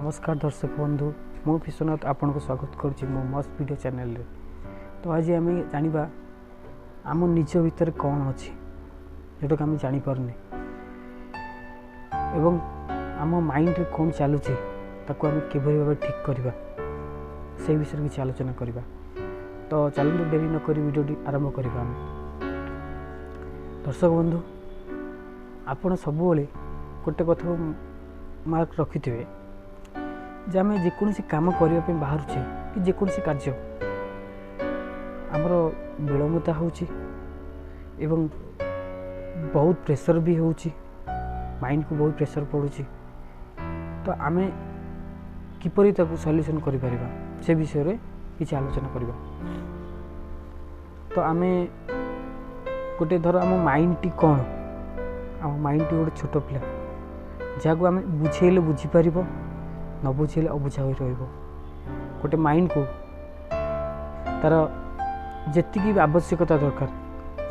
नमस्कार दर्शक बंधु मु विश्वनाथ आपन को स्वागत करुच्ची मो मस्त वीडियो चैनल रे। तो आज आम जाना आम निज भीतर कौन अच्छी जोटा आम जापारे एवं आम माइंड रे कौन चलुची ताको आम किभली भाव ठीक करवा से विषय किसी आलोचना करवा। तो चलते डेरी नक वीडियो आरंभ करवा। दर्शक बंधु आपड़ सब गोटे कथा मार्क रखि थे जे आम जेकोसी कम करने बाहर कि जेकोसी कार्य आमर विलम्बता होची एवं बहुत प्रेशर भी होची, माइंड को बहुत प्रेशर पड़ुची। तो आम किपरि ताकू सॉल्यूशन करि परिबा से विषय रे किछि आलोचना करबा। तो आम गोटे धर आम माइंड टी कौन, आम माइंड टी गोटे छोट पिला जहाँ आम बुझेले बुझीपर न बुझेले अबुझा हो गोटे माइंड को तार जी आवश्यकता दरकार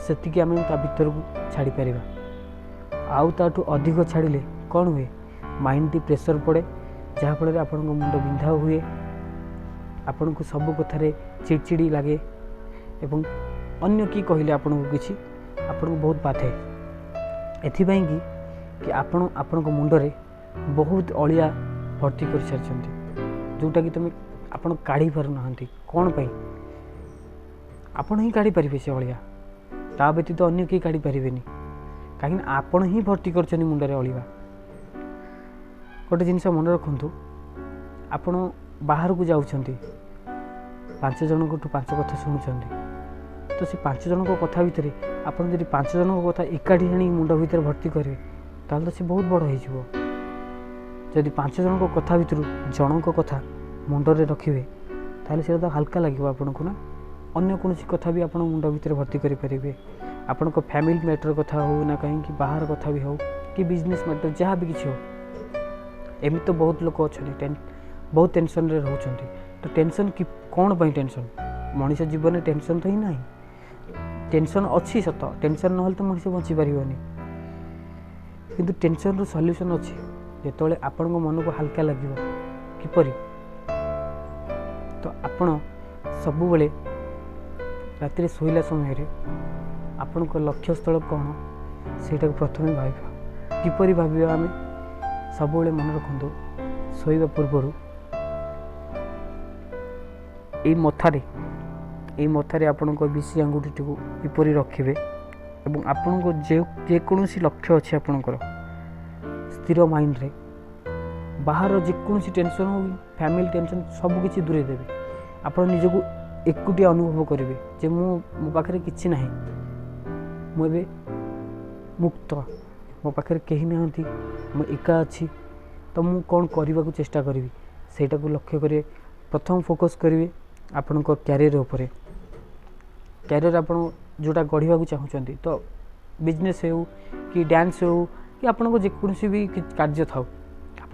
से आम ता भीतर को छाड़ी पार। आउ ताठू अधिक छाड़िले कौन हुए माइंड टी प्रेशर पड़े जहाँफल आपण मुंड बिंधा हुए, आपण को सब कथार चिड़चिड़ी लगे एवं अन्य कि कहले आपण को किसी आपण को बहुत बाधे। एथिपाई कि आपण मुंडरे बहुत अलिया भर्ती कर सारी जोटा कि तुम आप काढ़ी पार ना कौन पाई आपण ही काढ़ी पारे से अलिया ता व्यतीत अन्य केही काढ़ी पारे कहीं आपण ही भर्ती कर मुंडरे अलिया। गोटे जिनस मन रखु आपण बाहर को जाउछंती 5 जन को 5 कथा शुणुंट तो से 5 जन को कथा भितर आपण जब 5 जन को कथा एकाठी आनी मुंड भितर भर्ती करेंगे ताल तो से बहुत बड़ हो। जदि 5 जन को कथा भितर जन को कथा मुंडरे रखिए ताले से तो हल्का लगे आपन को ना अन्य कौन कथा भी आप मुंड भितर भर्ती करेंगे। आपण को फैमिली मैटर कथा हो ना कहीं बाहर कथा भी हो कि बिजनेस मैटर जहाँ भी किसी हो एमि तो बहुत लोग अच्छा बहुत टेंशन रे रहउछंती। तो टेंशन कि कौन पाई टेंशन मनीष जीवन में टेंशन तो ही ना टेंशन अच्छी सत टेंशन ना तो मनीष बची पारिबनी किंतु टेंशन रो सॉल्यूशन अच्छी जेतोले आपण मन को हल्का लगिवो किपरि। तो आपण सबु बेले राति शोला समय रे आपण को लक्ष्य स्थल कौन सेटा प्रथम भाविबा किपरि भाविबा। आम सब मन रखु शोवा पूर्वर यही मथारे आपण को विशी आंगुठी को किपरि रखिबे एवं आपण को जेकोसी लक्ष्य अच्छे आपणकर स्थिर माइंड रे बाहर जेकोसी टेंशन हो फैमिली टेंशन सब किसी दूरे देवे। आप निजक एकुटिया अनुभव करेंगे जे मो पाखे किसी ना मुझे मुक्त मो पाखे कहीं ना मु एका अच्छी तो मु कौन करने को चेष्टा करी सेटा को लक्ष्य करें। प्रथम फोकस करेंगे आपण कैरियर उपरे कैरियर आप जोटा गढ़ा चाहूँगी तो बिजनेस हो कि डांस हो कि आपण को जेकोसी भी कार्य था आप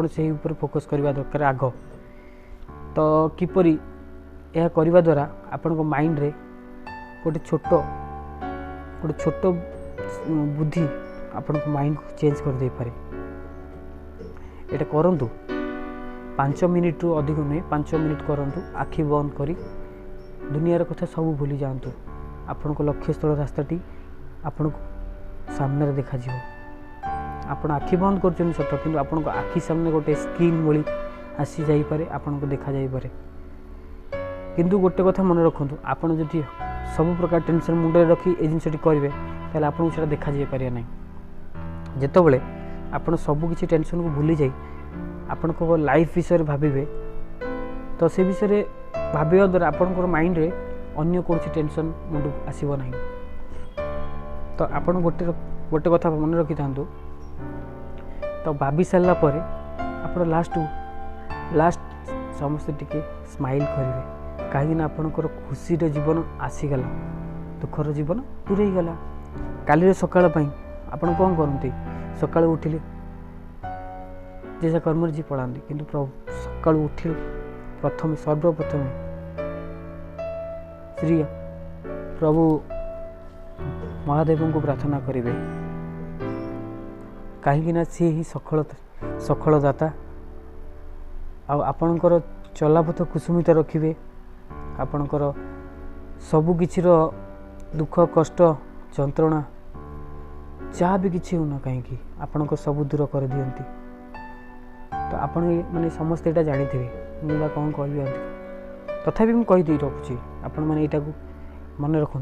फोकस करने दरकार आग। तो किपरि यह करने द्वारा आपण को माइंड रे गोटे छोट बुद्धि आपण को माइंड को चेंज कर दे पारे। एटा करंतु 5 मिनिट रु अधिक नहीं 5 मिनिट करंतु आखि बंद करी दुनियार कथा सब भूली जातु आपण को लक्ष्य स्थल रास्ताटी आपण को सामने देखा जीव। आपण आखि बंद कर सत कि आपण को आखि सामने गोटे स्क्रीन भली आसी जाई पारे आपण को देखा जाई पारे। किंतु गोटे कथा मन रखु आपण जदि सब प्रकार टेंशन मुंडे रखी ए जिनसटी करेंगे ताले आपण को देखा जाई पारे ना। जेतबेले आपण सब किसी टेंशन को भूली जाई आपण को लाइफ विषय भावे तो से विषय भाविया द्वारा आपण माइंड रे अन्य कौन टेंशन मुंड आसब ना। तो आपण गोटे कथा मन रखि था तो भाभी सारा पर आप लास्ट समस्ते टिके स्माइल करेंगे कहीं आपणकर खुशी जीवन आसीगला दुखर जीवन दूरे गला। काली सकाळ आपण कौन करते सकाळ उठिले जैसा कर्म जी पढ़ाती किंतु सकाळ उठिले प्रथम सर्वप्रथम श्री प्रभु महादेव को प्रार्थना करेंगे कहीं सी ही सफलदाता आपणकर चलापथ कुसुमित रखिए आपणकर सबुकिर दुख कष्ट जंत्रणा जहाँ भी किसी होना कहीं आपण सब दूर कर दियंती। तो आपण मैंने समस्ते यहाँ जानी मुझे कौन कह तथापि मुझे कहीदे रखुची आपण मैंने यहाँ मन रखु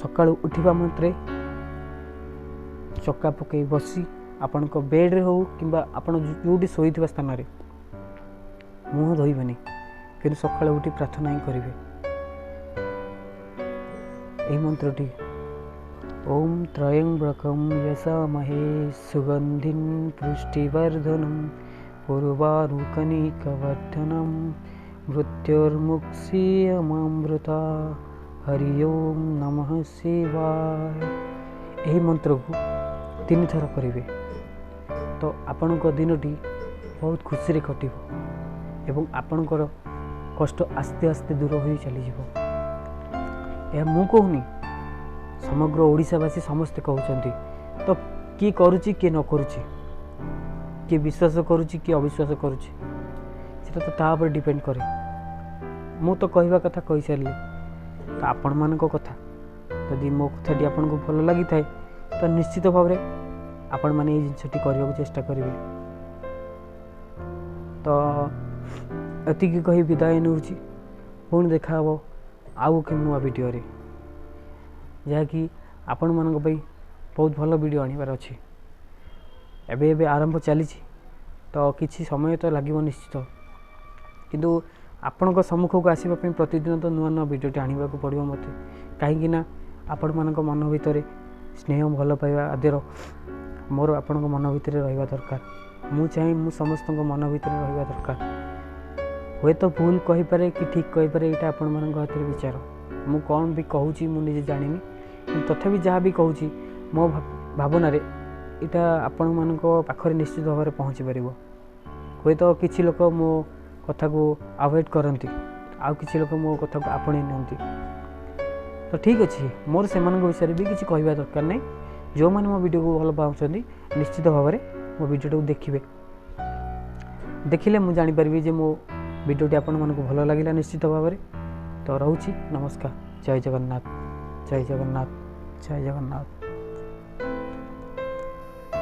सका उठा मात्रे चक्का पकई बसी आपण बेड्रे हो कि जो शोता स्थान मुह धोबनी कि सका उठी प्रार्थना ही करेंगे यही मंत्रटी ओम त्रयंबकं यसामहे सुगंधिं पुष्टिवर्धनं उर्वारुकनिकवर्धनं मृत्युर्मुक्षीयमामृता हरि ओम नमः शिवाय। यही मंत्र को 3 थर करेंगे तो आपण दिनटी बहुत खुशी कटिव एवं आपणकर कष्ट आस्ते आस्ते दूर हो चली यह मु कहूनी समग्र ओडिशावासी समस्ते कहते तो किए करुच्ची किए न करुच्ची किए विश्वास करुच्ची किए अविश्वास करुच्ची सेटा तो ता पर डिपेंड करे मु तो कहवा कथा कही सारे तो आपण मान कथा यदि मो कथाटी आपन को भल लगी थाए तो निश्चित भाव में आपण मैंने ये जिनसटी करने को चेष्टा करेंगे। तो एतिक कही विदाय नौची पुणी देखा हे आउ कि नुआ वीडियो रे जहाँकि आपण मान बहुत भल वीडियो आनबार अच्छे एबे आरंभ चली तो किसी समय तो लगे निश्चित किंतु आपण सम्मुख को आसवाई प्रतिदिन तो नुआ नुआ वीडियो आने को पड़ो मत कहीं आपण मान मन भितर स्नेह भल पाइबा आदर मोर आपण मन भितर रहा दरकार मु चाहे मु समस्त मन भितर रहा दरकार हुए तो भूल कहीपे कि ठीक कहीपे यहाँ आपण मान हाथ में विचार मु कौन भी कहूँ मुझे जानी तथापि जहाँ भी कहूँ मो भावना यहाँ आपण मान पाखरे निश्चित भाव में पहुँची पार हुए तो किसी लोक मो कथा को अवॉइड करती आउ किसी लोक मो कथा को आपणे नि तो ठीक अच्छे मोर से विषय भी किसी कहवा दरकार नहीं जो मैंने मो वीडियो को भल पाँच निश्चित भाव में मो वीडियो को देखिए देखिले मुझे जानीपारि जे मो वीडियोटी आपण मानक भल लगिला निश्चित भाव में तो रोची नमस्कार जय जगन्नाथ जय जगन्नाथ जय जगन्नाथ।